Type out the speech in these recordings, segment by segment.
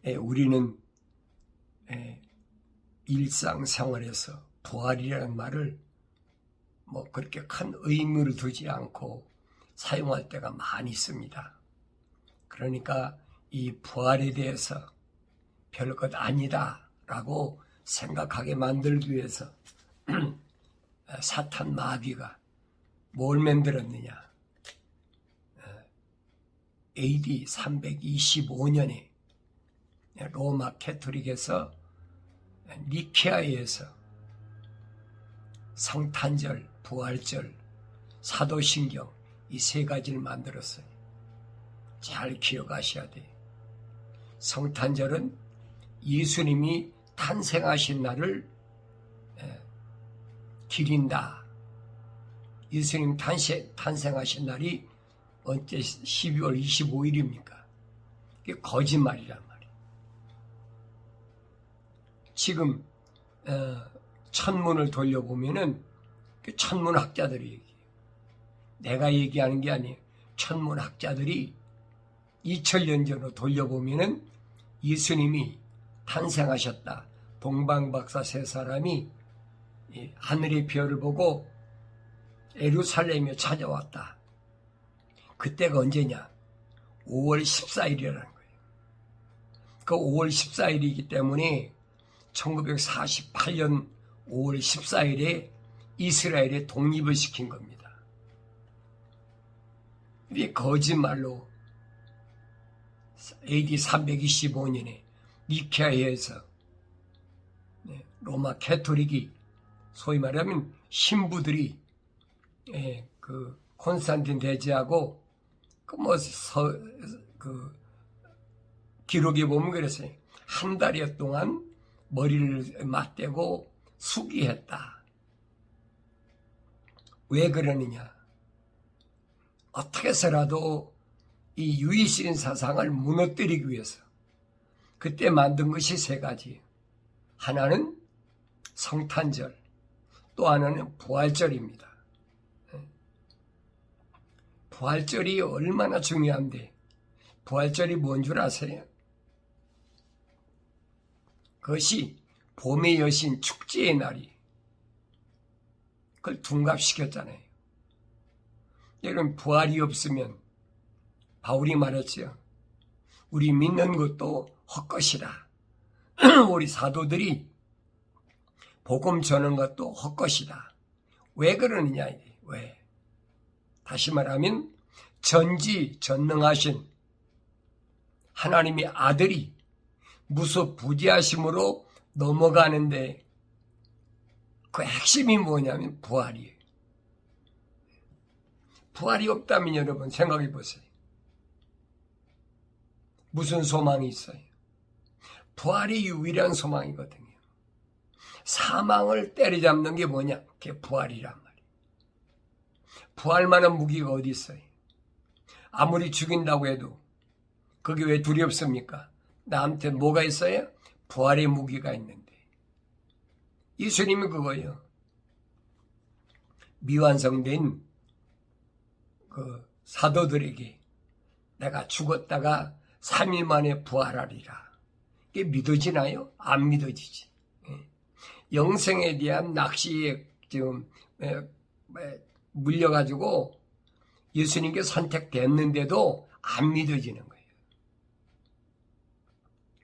우리는 일상생활에서 부활이라는 말을 뭐 그렇게 큰 의미를 두지 않고 사용할 때가 많이 있습니다. 그러니까 이 부활에 대해서 별것 아니다 라고 생각하게 만들기 위해서 사탄 마귀가 뭘 만들었느냐. AD 325년에 로마 캐토릭에서 니케아에서 성탄절, 부활절, 사도신경 이 세 가지를 만들었어요. 잘 기억하셔야 돼요. 성탄절은 예수님이 탄생하신 날을 기린다. 예수님 탄생하신 날이 언제 12월 25일입니까? 그게 거짓말이란 말이에요. 지금 천문을 돌려보면은 천문학자들이 얘기해요. 내가 얘기하는 게 아니에요. 천문학자들이 2000년 전으로 돌려보면은 예수님이 탄생하셨다. 동방박사 세 사람이 하늘의 별을 보고 예루살렘에 찾아왔다. 그때가 언제냐? 5월 14일이라는 거예요. 그 5월 14일이기 때문에 1948년 5월 14일에 이스라엘에 독립을 시킨 겁니다. 이게 거짓말로 AD 325년에 니케아에서 로마 캐토릭이 소위 말하면 신부들이 그 콘스탄틴 대제하고 기록에 보면 그랬어요. 한 달여 동안 머리를 맞대고 수기했다. 왜 그러느냐? 어떻게 해서라도 이 유일신 사상을 무너뜨리기 위해서 그때 만든 것이 세 가지. 하나는 성탄절, 또 하나는 부활절입니다. 부활절이 얼마나 중요한데 부활절이 뭔 줄 아세요? 그것이 봄의 여신 축제의 날이 그걸 둔갑시켰잖아요. 여러분 부활이 없으면 바울이 말했죠. 우리 믿는 것도 헛것이다. 우리 사도들이 복음 전하는 것도 헛것이다. 왜 그러느냐? 왜? 다시 말하면 전지전능하신 하나님의 아들이 무소부지하심으로 넘어가는데 그 핵심이 뭐냐면 부활이에요. 부활이 없다면 여러분 생각해 보세요. 무슨 소망이 있어요? 부활이 유일한 소망이거든요. 사망을 때려잡는 게 뭐냐? 그게 부활이란 말이에요. 부활만한 무기가 어디 있어요? 아무리 죽인다고 해도 그게 왜 두렵습니까? 나한테 뭐가 있어요? 부활의 무기가 있는데. 예수님이 그거예요. 미완성된 그 사도들에게 내가 죽었다가 3일 만에 부활하리라. 이게 믿어지나요? 안 믿어지지. 영생에 대한 낚시에 지금 물려가지고 예수님께 선택됐는데도 안 믿어지는 거예요.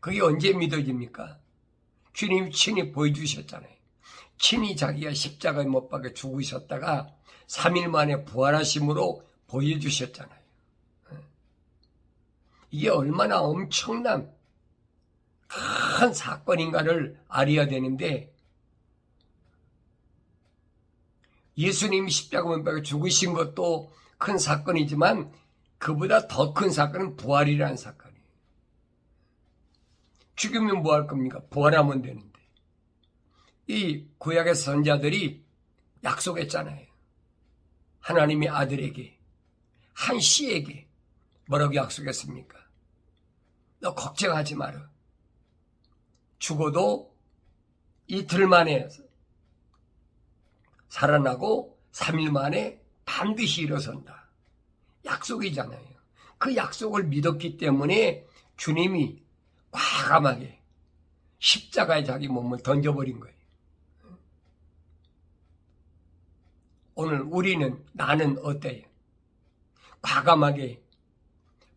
그게 언제 믿어집니까? 주님이 친히 보여주셨잖아요. 친히 자기가 십자가에 못 박혀 죽으셨다가 3일 만에 부활하심으로 보여주셨잖아요. 이게 얼마나 엄청난 큰 사건인가를 알아야 되는데 예수님이 십자가에 못 박혀 죽으신 것도 큰 사건이지만 그보다 더 큰 사건은 부활이라는 사건이에요. 죽으면 뭐 할 겁니까? 부활하면 되는데. 이 구약의 선자들이 약속했잖아요. 하나님의 아들에게, 한 씨에게 뭐라고 약속했습니까? 너 걱정하지 마라. 죽어도 이틀 만에 살아나고 3일 만에 반드시 일어선다. 약속이잖아요. 그 약속을 믿었기 때문에 주님이 과감하게 십자가에 자기 몸을 던져버린 거예요. 오늘 나는 어때요? 과감하게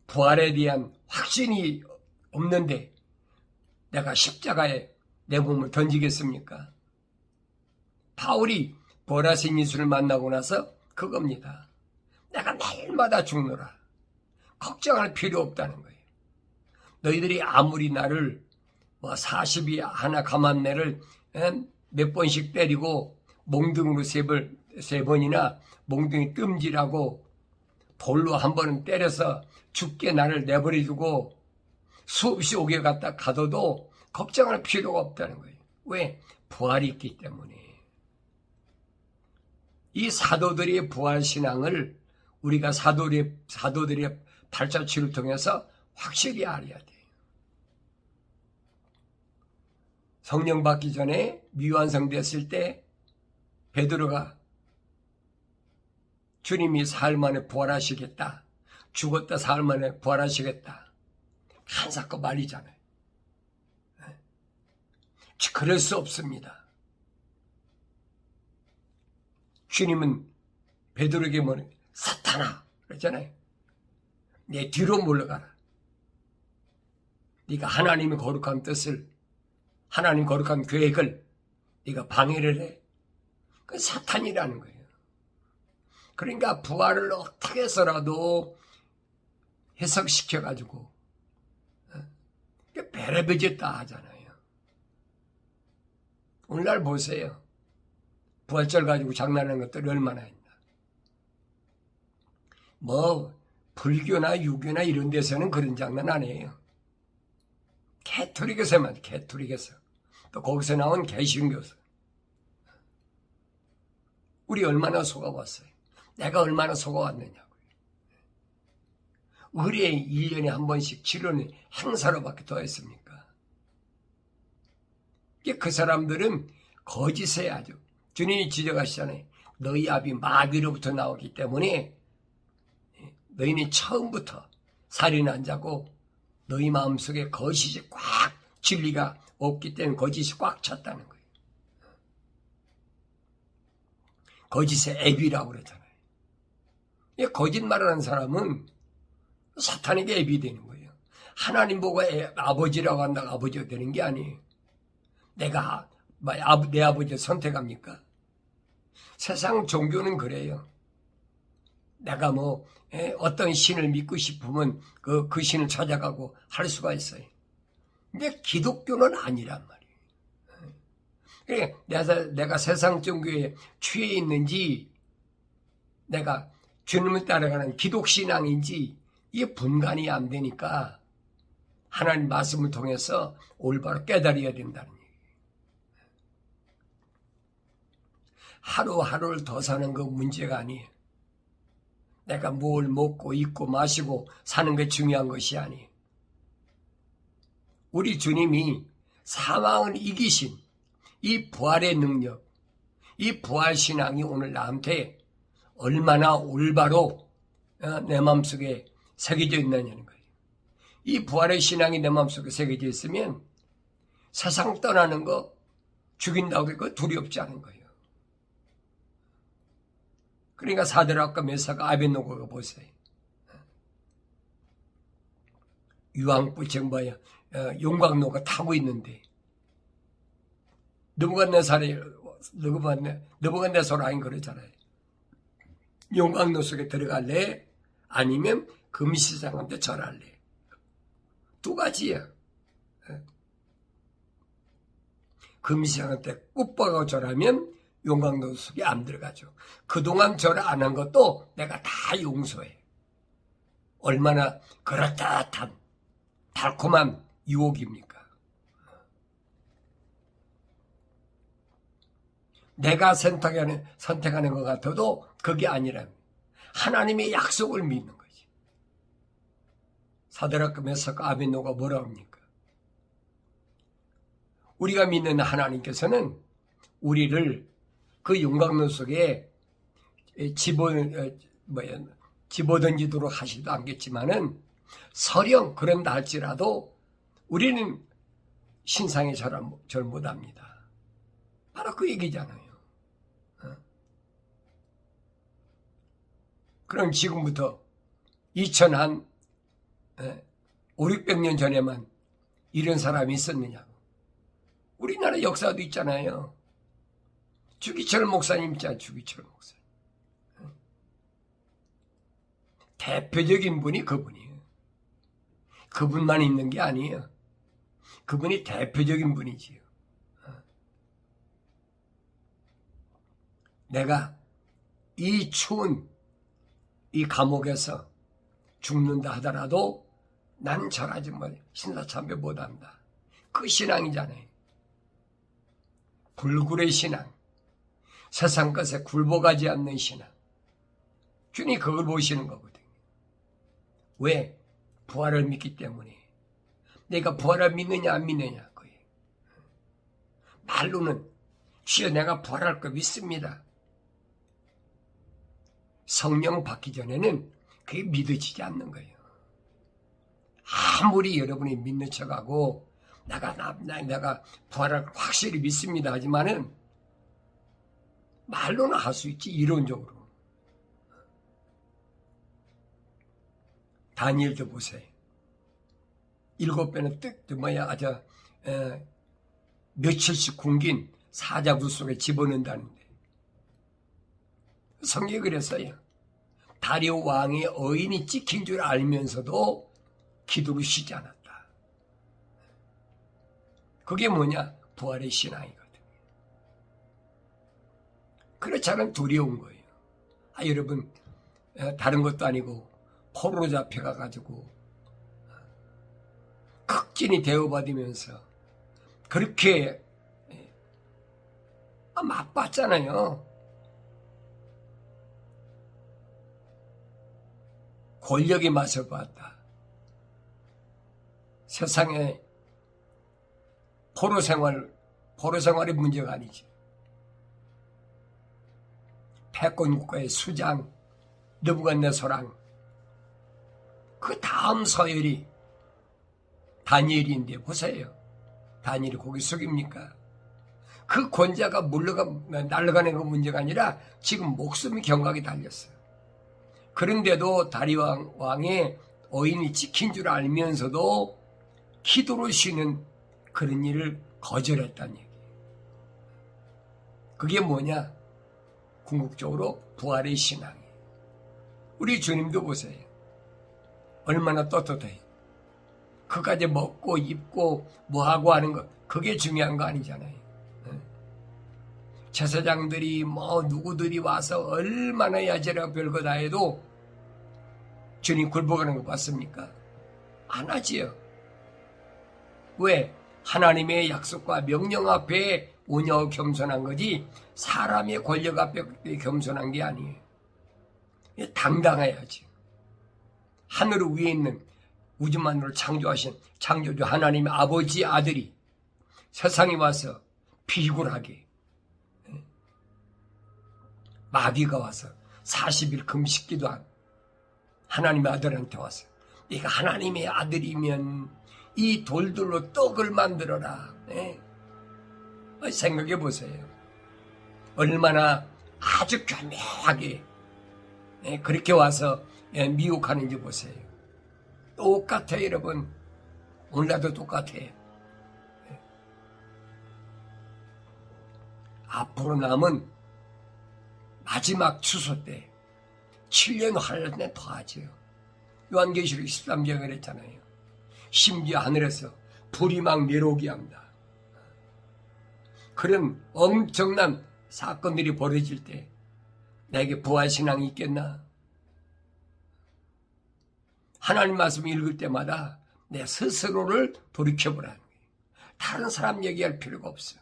부활에 대한 확신이 없는데 내가 십자가에 내 몸을 던지겠습니까? 바울이 부활하신 예수를 만나고 나서 그겁니다. 내가 날마다 죽노라. 걱정할 필요 없다는 거예요. 너희들이 아무리 나를 40이 하나 감한내를 몇 번씩 때리고 몽둥이로 세 번이나 몽둥이 뜸질하고 돌로 한 번은 때려서 죽게 나를 내버려두고 수없이 오게 갔다 가둬도 걱정할 필요가 없다는 거예요. 왜? 부활이 있기 때문에. 이 사도들의 부활신앙을 우리가 사도들의 발자취를 통해서 확실히 알아야 돼요. 성령 받기 전에 미완성됐을 때 베드로가 주님이 사흘 만에 부활하시겠다. 죽었다 사흘 만에 부활하시겠다. 한사코 말이잖아요. 그럴 수 없습니다. 주님은 베드로에게 뭐는 사탄아 그랬잖아요. 내 뒤로 물러가라. 네가 하나님의 거룩한 뜻을 하나님 거룩한 계획을 네가 방해를 해. 그건 사탄이라는 거예요. 그러니까 부활을 어떻게 해서라도 해석시켜가지고 베레베졌다 하잖아요. 오늘날 보세요. 부활절 가지고 장난하는 것들이 얼마나 있나. 불교나 유교나 이런 데서는 그런 장난 안 해요. 캐토릭에서만 캐토릭에서 또 거기서 나온 개신교에서 우리 얼마나 속아왔어요. 내가 얼마나 속아왔느냐고요. 의뢰에 1년에 한 번씩 치료는 행사로밖에 더 했습니까? 그 사람들은 거짓에 아주 주님이 지적하시잖아요. 너희 아비 마귀로부터 나오기 때문에 너희는 처음부터 살인 안 자고 너희 마음속에 거짓이 꽉 진리가 없기 때문에 거짓이 꽉 찼다는 거예요. 거짓의 앱이라고 그러잖아요. 거짓말하는 사람은 사탄에게 앱이 되는 거예요. 하나님 보고 아버지라고 한다고 아버지가 되는 게 아니에요. 내가 내 아버지를 선택합니까? 세상 종교는 그래요. 내가 어떤 신을 믿고 싶으면 그 신을 찾아가고 할 수가 있어요. 근데 기독교는 아니란 말이에요. 내가 세상 종교에 취해 있는지 내가 주님을 따라가는 기독신앙인지 이게 분간이 안 되니까 하나님 말씀을 통해서 올바로 깨달아야 된다는 얘기예요. 하루하루를 더 사는 거 문제가 아니에요. 내가 뭘 먹고 입고 마시고 사는 게 중요한 것이 아니에요. 우리 주님이 사망을 이기신 이 부활의 능력, 이 부활신앙이 오늘 나한테 얼마나 올바로 내 마음속에 새겨져 있느냐는 거예요. 이 부활의 신앙이 내 마음속에 새겨져 있으면 세상 떠나는 거 죽인다고 해서 두렵지 않은 거예요. 그러니까 사드락과 메사가 아벳노고가 보세요. 유황불 뭐야 용광로가 타고 있는데 느부갓네살 아닌 그러잖아요. 용광로 속에 들어갈래? 아니면 금시장한테 절할래? 두 가지야. 금시장한테 꾹박하고 절하면 용광로 속에 안 들어가죠. 그동안 절을 안 한 것도 내가 다 용서해. 얼마나 그럴듯한 달콤한 유혹입니까? 내가 선택하는 것 같아도 그게 아니라 하나님의 약속을 믿는 거지. 사드락과 메삭과 아벳노가 뭐라 합니까? 우리가 믿는 하나님께서는 우리를 그 용광로 속에 집어던지도록 하시도 않겠지만은 설령 그런다 할지라도 우리는 신상의 절 못합니다. 바로 그 얘기잖아요. 그럼 지금부터 2000한 5, 600년 전에만 이런 사람이 있었느냐고. 우리나라 역사도 있잖아요. 주기철 목사님 있잖아요. 주기철 목사님. 대표적인 분이 그분이에요. 그분만 있는 게 아니에요. 그분이 대표적인 분이지요. 내가 이 추운 이 감옥에서 죽는다 하더라도 나는 절하지 말 신사참배 못한다. 그 신앙이잖아요. 불굴의 신앙. 세상 것에 굴복하지 않는 신앙. 주님 그걸 보시는 거거든요. 왜? 부활을 믿기 때문에. 내가 부활을 믿느냐 안 믿느냐 그거예요. 말로는 주여 내가 부활할 거 믿습니다. 성령 받기 전에는 그게 믿어지지 않는 거예요. 아무리 여러분이 믿는 척하고 내가 부활할 걸 확실히 믿습니다 하지만은 말로는 할 수 있지 이론적으로. 다니엘도 보세요. 7배는 며칠씩 굶긴 사자굴 속에 집어넣는다는데 성경이 그랬어요. 다리오 왕의 어인이 찍힌 줄 알면서도 기도를 쉬지 않았다. 그게 뭐냐? 부활의 신앙이거든요. 그렇지 않으면 두려운 거예요. 여러분 다른 것도 아니고 포로로 잡혀가가지고 극진히 대우받으면서 그렇게 맛봤잖아요. 권력의 맛을 봤다. 세상에 포로 생활이 문제가 아니지. 패권 국가의 수장 느부갓네살왕 그 다음 서열이 다니엘인데 보세요. 다니엘이 고개 숙입니까? 그 권자가 날아가는 그 문제가 아니라 지금 목숨이 경각에 달렸어요. 그런데도 다리오 왕의 어인이 찍힌 줄 알면서도 기도를 쉬는 그런 일을 거절했다는 얘기예요. 그게 뭐냐? 궁극적으로 부활의 신앙이에요. 우리 주님도 보세요. 얼마나 떳떳해요. 그까지 먹고 입고 뭐하고 하는 것 그게 중요한 거 아니잖아요. 제사장들이 누구들이 와서 얼마나 야제라고 별거 다 해도 주님 굴복하는 거 봤습니까? 안 하지요. 왜? 하나님의 약속과 명령 앞에 온유하고 겸손한 거지 사람의 권력 앞에 겸손한 게 아니에요. 당당해야지. 하늘 위에 있는 우주만으로 창조하신 창조주 하나님의 아버지 아들이 세상에 와서 비굴하게 마귀가 와서 40일 금식기도 한 하나님의 아들한테 와서 네가 하나님의 아들이면 이 돌들로 떡을 만들어라. 생각해 보세요. 얼마나 아주 교묘하게 그렇게 와서 미혹하는지 보세요. 똑같아요, 여러분. 오늘날도 똑같아요. 앞으로 남은 마지막 추수 때 7년 환란 더하죠. 요한계시록 13장에 그랬잖아요. 심지어 하늘에서 불이 막 내려오게 합니다. 그런 엄청난 사건들이 벌어질 때 내게 부활신앙이 있겠나? 하나님 말씀 읽을 때마다 내 스스로를 돌이켜보라는 거예요. 다른 사람 얘기할 필요가 없어.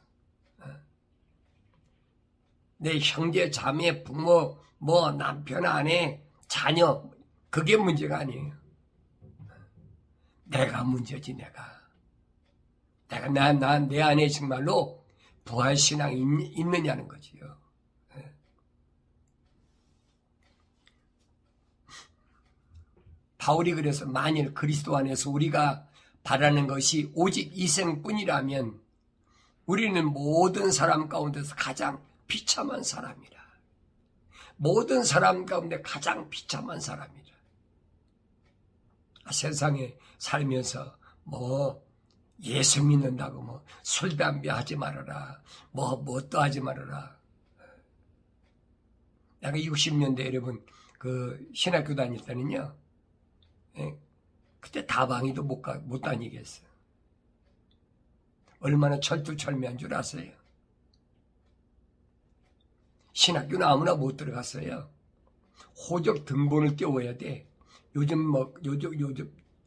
내 형제, 자매, 부모, 남편, 아내, 자녀 그게 문제가 아니에요. 내가 문제지. 내가 내 안에 정말로 부활신앙이 있느냐는 거지요. 바울이 그래서 만일 그리스도 안에서 우리가 바라는 것이 오직 이생뿐이라면 우리는 모든 사람 가운데서 가장 비참한 사람이라. 모든 사람 가운데 가장 비참한 사람이라. 세상에 살면서 예수 믿는다고 술, 담배 하지 말아라. 뭣도 하지 말아라. 내가 60년대 여러분 신학교 다닐 때는요. 그때 다방이도 못 다니겠어요. 얼마나 철두철미한 줄 아세요? 신학교는 아무나 못 들어갔어요. 호적 등본을 띄워야 돼.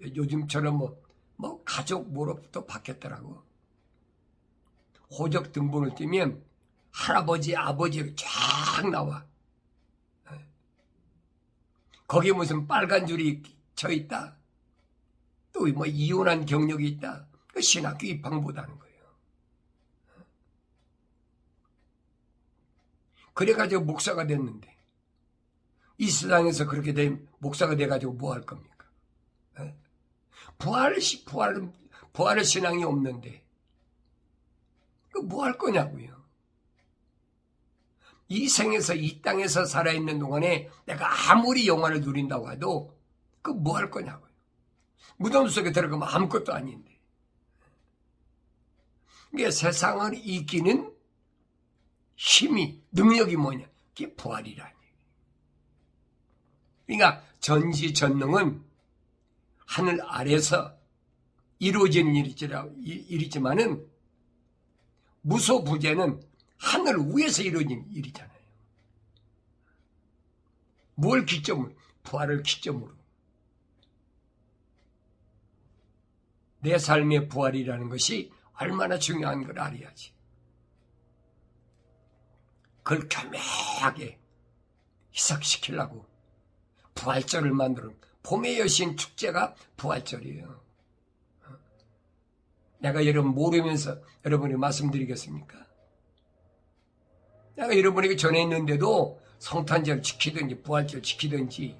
요즘처럼 가족 뭐로부터 바뀌었더라고. 호적 등본을 띄면 할아버지, 아버지가 쫙 나와. 거기에 무슨 빨간 줄이 쳐 있다. 또 이혼한 경력이 있다. 그 신학교 입학 못하는 거예요. 그래가지고 목사가 됐는데 이 세상에서 그렇게 된 목사가 돼가지고 뭐 할 겁니까? 부활의 신앙이 없는데 뭐 할 거냐고요. 이 생에서 이 땅에서 살아있는 동안에 내가 아무리 영화를 누린다고 해도 뭐 할 거냐고요. 무덤 속에 들어가면 아무것도 아닌데. 이게 세상을 이기는 힘이, 능력이 뭐냐? 그게 부활이라니. 그러니까 전지전능은 하늘 아래서 이루어지는 일이지만은 무소부재는 하늘 위에서 이루어진 일이잖아요. 뭘 기점으로? 부활을 기점으로. 내 삶의 부활이라는 것이 얼마나 중요한 걸 알아야지. 그걸 겸허하게 희석시키려고 부활절을 만들어. 봄의 여신 축제가 부활절이에요. 내가 여러분 모르면서 여러분이 말씀드리겠습니까? 내가 여러분에게 전했는데도 성탄절 지키든지 부활절 지키든지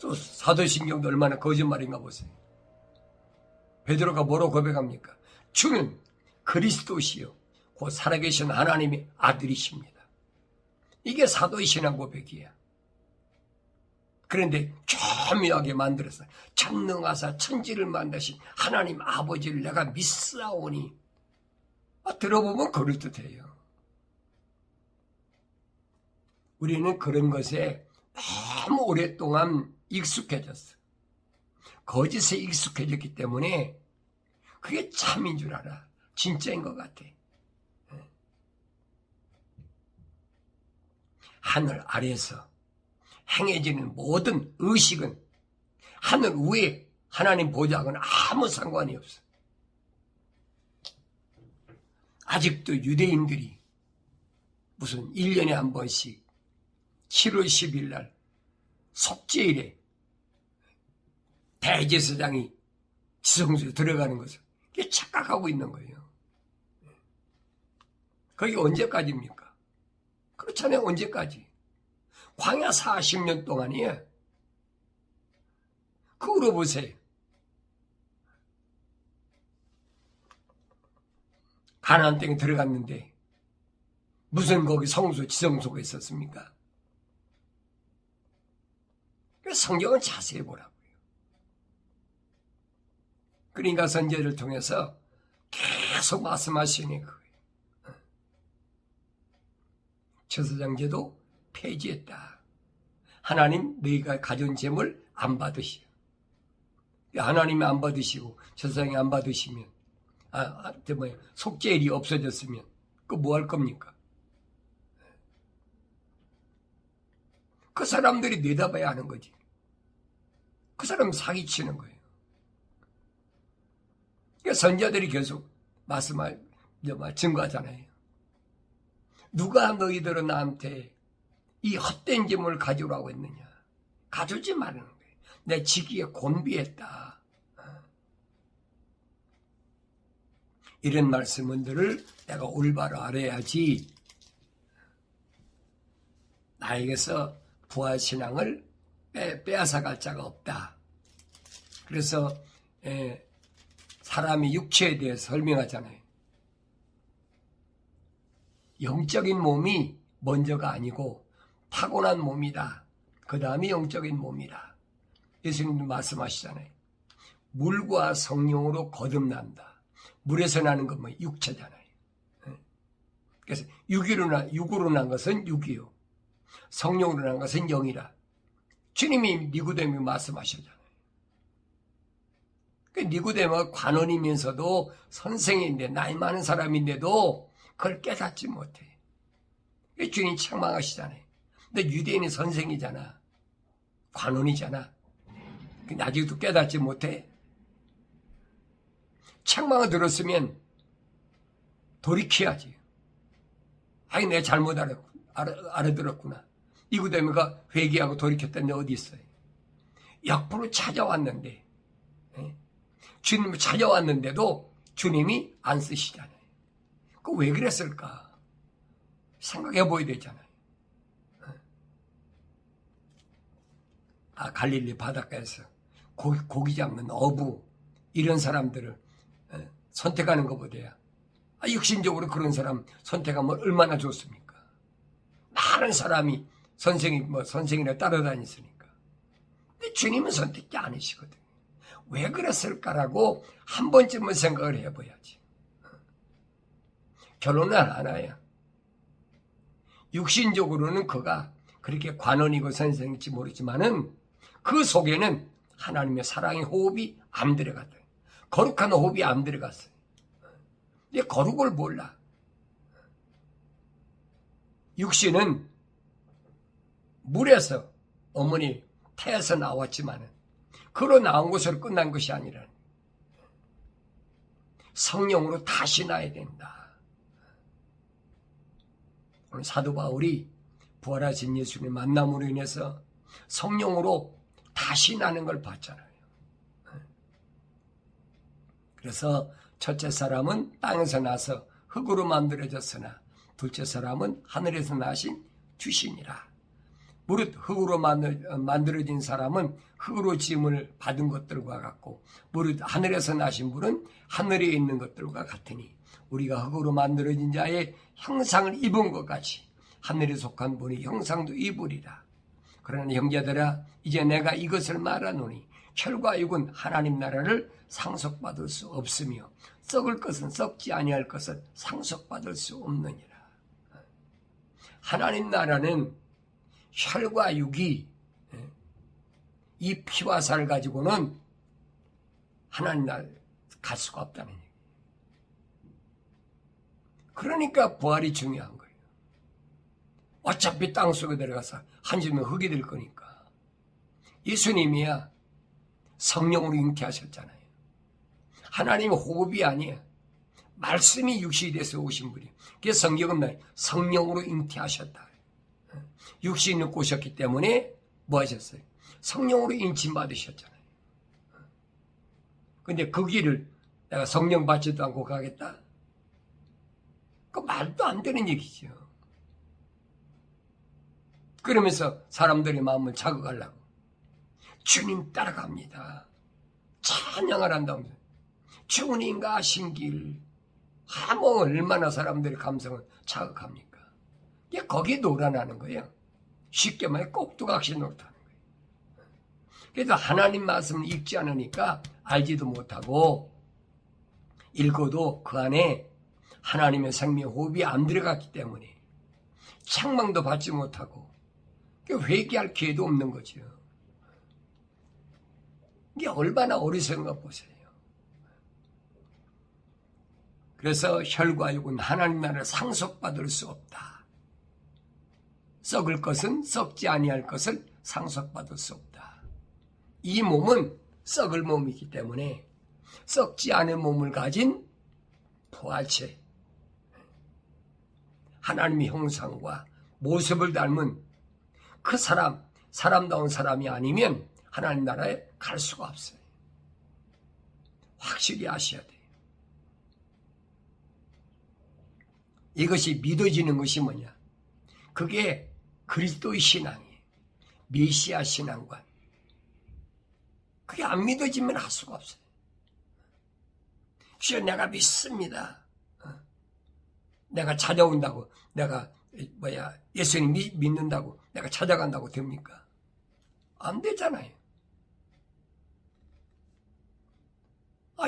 또 사도신경도 얼마나 거짓말인가 보세요. 베드로가 뭐로 고백합니까? 주는 그리스도시요 곧 살아계신 하나님의 아들이십니다. 이게 사도의 신앙 고백이야. 그런데 교묘하게 만들어서 전능하사 천지를 만드신 하나님 아버지를 내가 믿사오니 들어보면 그럴듯해요. 우리는 그런 것에 너무 오랫동안 익숙해졌어. 거짓에 익숙해졌기 때문에 그게 참인 줄 알아. 진짜인 것 같아. 하늘 아래에서 행해지는 모든 의식은 하늘 위에 하나님 보좌하고는 아무 상관이 없어. 아직도 유대인들이 무슨 1년에 한 번씩 7월 10일 날 속죄일에 대제사장이 지성소에 들어가는 것을 착각하고 있는 거예요. 그게 언제까지입니까? 그렇잖아요. 언제까지? 광야 40년 동안이에요. 그거 물어보세요. 가나안 땅에 들어갔는데 무슨 거기 성소, 지성소가 있었습니까? 성경은 자세히 보라고요. 그러니까 선지자를 통해서 계속 말씀하시니 거예요. 제사장제도 폐지했다. 하나님 너희가 가져온 재물 안 받으시오. 하나님이 안 받으시고 제사장이 안 받으시면 속죄일이 없어졌으면 그거 뭐 할 겁니까? 그 사람들이 내다봐야 하는 거지. 그 사람 사기치는 거예요. 그러니까 선지자들이 계속 증거하잖아요. 누가 너희들은 나한테 이 헛된 재물을 가져오라고 했느냐. 가져오지 말라는 거예요. 내 지기에 곤비했다. 이런 말씀들을 내가 올바로 알아야지 나에게서 부활신앙을 빼앗아갈 자가 없다. 그래서 사람의 육체에 대해서 설명하잖아요. 영적인 몸이 먼저가 아니고 타고난 몸이다. 그 다음에 영적인 몸이다. 예수님도 말씀하시잖아요. 물과 성령으로 거듭난다. 물에서 나는 건 뭐 육체잖아요. 그래서 육으로 난 것은 육이요. 성령으로 난 것은 영이라. 주님이 니고데모에게 말씀하셨잖아요. 니고데모가 관원이면서도 선생인데 나이 많은 사람인데도 그걸 깨닫지 못해. 주님이 책망하시잖아요. 근데 유대인이 선생이잖아. 관원이잖아. 근데 아직도 깨닫지 못해. 책망을 들었으면 돌이켜야지. 아니 내가 잘못 알아들었구나. 니고데모가 회개하고 돌이켰다는데 어디 있어요? 역부로 찾아왔는데 주님을 찾아왔는데도 주님이 안 쓰시잖아요. 그 왜 그랬을까? 생각해 보여야 되잖아요. 갈릴리 바닷가에서 고기 잡는 어부 이런 사람들을 선택하는 것보다야 육신적으로 그런 사람 선택하면 얼마나 좋습니까? 많은 사람이 선생이라 따라다녔으니까. 근데 주님은 선택지 않으시거든요. 왜 그랬을까라고 한 번쯤은 생각을 해봐야지. 결론은 하나야. 육신적으로는 그가 그렇게 관원이고 선생일지 모르지만은 그 속에는 하나님의 사랑의 호흡이 안 들어갔다. 거룩한 호흡이 안 들어갔어요. 근데 거룩을 몰라. 육신은 물에서 어머니 태에서 나왔지만은 그로 나온 것으로 끝난 것이 아니라 성령으로 다시 나야 된다. 오늘 사도 바울이 부활하신 예수님의 만남으로 인해서 성령으로 다시 나는 걸 봤잖아요. 그래서 첫째 사람은 땅에서 나서 흙으로 만들어졌으나 둘째 사람은 하늘에서 나신 주신이라. 무릇 흙으로 만들어진 사람은 흙으로 지음을 받은 것들과 같고 무릇 하늘에서 나신 분은 하늘에 있는 것들과 같으니 우리가 흙으로 만들어진 자의 형상을 입은 것 같이 하늘에 속한 분이 형상도 입으리라. 그러나 형제들아 이제 내가 이것을 말하노니 혈과 육은 하나님 나라를 상속받을 수 없으며 썩을 것은 썩지 아니할 것을 상속받을 수 없느니라. 하나님 나라는 혈과 육이 이 피와 살을 가지고는 하나님 나라에 갈 수가 없다는 얘기예요. 그러니까 부활이 중요한 거예요. 어차피 땅속에 들어가서 한숨에 흙이 될 거니까. 예수님이야 성령으로 잉태하셨잖아요. 하나님의 호흡이 아니에요. 말씀이 육신이 돼서 오신 분이에요. 그래서 성경은 성령으로 잉태하셨다. 육신이 입고 오셨기 때문에 뭐 하셨어요? 성령으로 인침 받으셨잖아요. 근데 그 길을 내가 성령 받지도 않고 가겠다? 그 말도 안 되는 얘기죠. 그러면서 사람들의 마음을 자극하려고 주님 따라갑니다. 찬양을 한다면서 주님과 하신 길 뭐 얼마나 사람들의 감성을 자극합니까? 거기에 놀아나는 거예요. 쉽게 말해 꼭두각시 노릇하는 거예요. 그래도 하나님 말씀을 읽지 않으니까 알지도 못하고 읽어도 그 안에 하나님의 생명 호흡이 안 들어갔기 때문에 책망도 받지 못하고 회개할 기회도 없는 거죠. 이게 얼마나 어리석은가 보세요. 그래서 혈과 육은 하나님 나라를 상속받을 수 없다. 썩을 것은 썩지 아니할 것을 상속받을 수 없다. 이 몸은 썩을 몸이기 때문에 썩지 않은 몸을 가진 부활체, 하나님의 형상과 모습을 닮은 그 사람다운 사람이 아니면 하나님 나라에 갈 수가 없어요. 확실히 아셔야 돼요. 이것이 믿어지는 것이 뭐냐? 그게 그리스도의 신앙이에요. 메시아 신앙관. 그게 안 믿어지면 할 수가 없어요. 주여 내가 믿습니다. 내가 찾아온다고, 내가 예수님 믿는다고 내가 찾아간다고 됩니까? 안 되잖아요.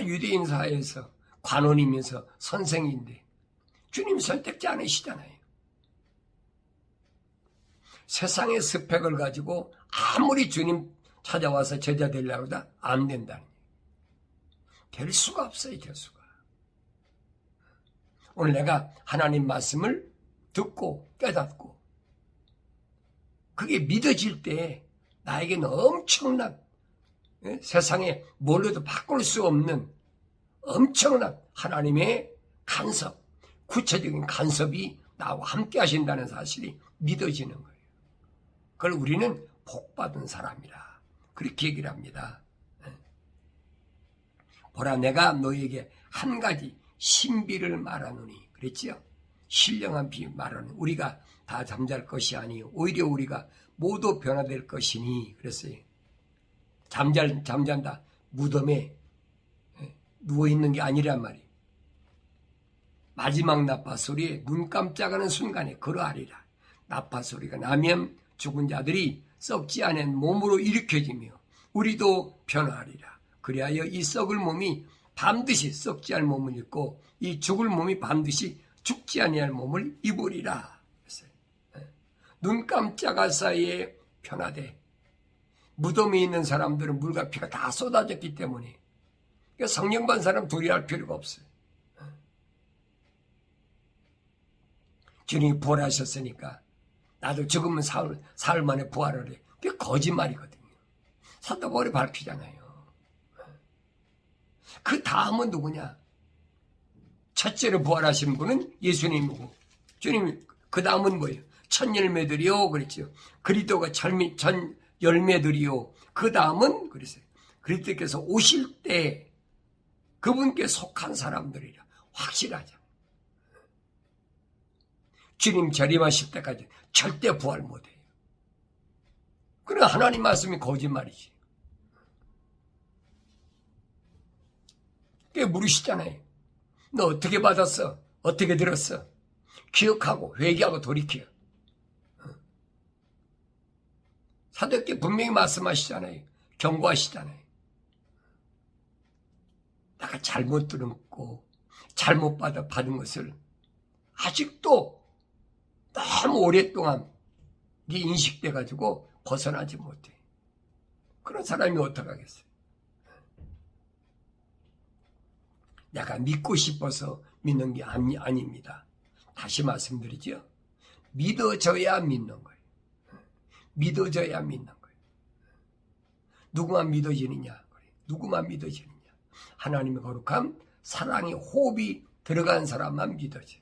유대인 사회에서 관원이면서 선생인데 주님 선택지 않으시잖아요. 세상의 스펙을 가지고 아무리 주님 찾아와서 제자 되려고 해도 안 된다는 얘기예요. 될 수가 없어요. 될 수가. 오늘 내가 하나님 말씀을 듣고 깨닫고 그게 믿어질 때 나에게는 엄청난 세상에 뭘로도 바꿀 수 없는 엄청난 하나님의 간섭, 구체적인 간섭이 나와 함께 하신다는 사실이 믿어지는 거예요. 그걸 우리는 복받은 사람이라 그렇게 얘기를 합니다. 보라 내가 너에게 한 가지 신비를 말하노니 그랬지요? 신령한 비 말하는 우리가 다 잠잘 것이 아니요 오히려 우리가 모두 변화될 것이니 그랬어요. 잠잔다 무덤에 누워있는 게 아니란 말이에요. 마지막 나팔소리에 눈 깜짝하는 순간에 그러하리라. 나팔소리가 나면 죽은 자들이 썩지 않은 몸으로 일으켜지며 우리도 변화하리라. 그리하여 이 썩을 몸이 반드시 썩지 않을 몸을 입고 이 죽을 몸이 반드시 죽지 아니할 몸을 입으리라. 눈 깜짝할 사이에 변화돼. 무덤에 있는 사람들은 물과 피가 다 쏟아졌기 때문에 그러니까 성령 받은 사람 두려워할 필요가 없어요. 주님이 부활하셨으니까 나도 죽으면 사흘 만에 부활을 해. 그게 거짓말이거든요. 사도바울이 밝히잖아요. 그 다음은 누구냐? 첫째로 부활하신 분은 예수님이고 주님 그 다음은 뭐예요? 첫 열매들이요 그랬죠. 그리스도가 전 열매들이요. 그 다음은 그랬어요. 그리스도께서 오실 때 그분께 속한 사람들이라 확실하죠. 주님 재림하실 때까지 절대 부활 못해요. 그러나 하나님 말씀이 거짓말이지. 그게 물으시잖아요. 너 어떻게 받았어? 어떻게 들었어? 기억하고 회개하고 돌이켜. 사도께 분명히 말씀하시잖아요. 경고하시잖아요. 내가 잘못 들었고 잘못 받은 것을 아직도 너무 오랫동안 이게 인식돼가지고 벗어나지 못해. 그런 사람이 어떡하겠어요? 내가 믿고 싶어서 믿는 게 아닙니다. 다시 말씀드리죠. 믿어져야 믿는 거예요. 믿어져야 믿는 거예요. 누구만 믿어지느냐? 누구만 믿어지느냐? 하나님의 거룩함, 사랑의 호흡이 들어간 사람만 믿어져.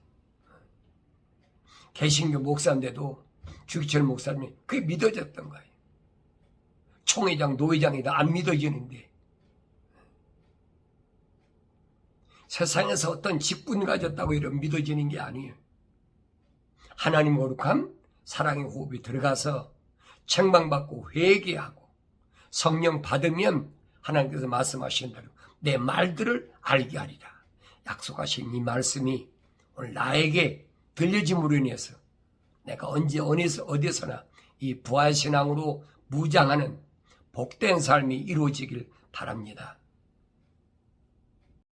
개신교 목사인데도 주기철 목사님이 그게 믿어졌던 거예요. 총회장, 노회장이다 안 믿어지는데 세상에서 어떤 직분 가졌다고 이런 믿어지는 게 아니에요. 하나님의 거룩함, 사랑의 호흡이 들어가서 책망받고 회개하고 성령 받으면 하나님께서 말씀하신 대로 내 말들을 알게 하리라. 약속하신 이 말씀이 오늘 나에게 들려짐으로 인해서 내가 언제 어디서나 이 부활신앙으로 무장하는 복된 삶이 이루어지길 바랍니다.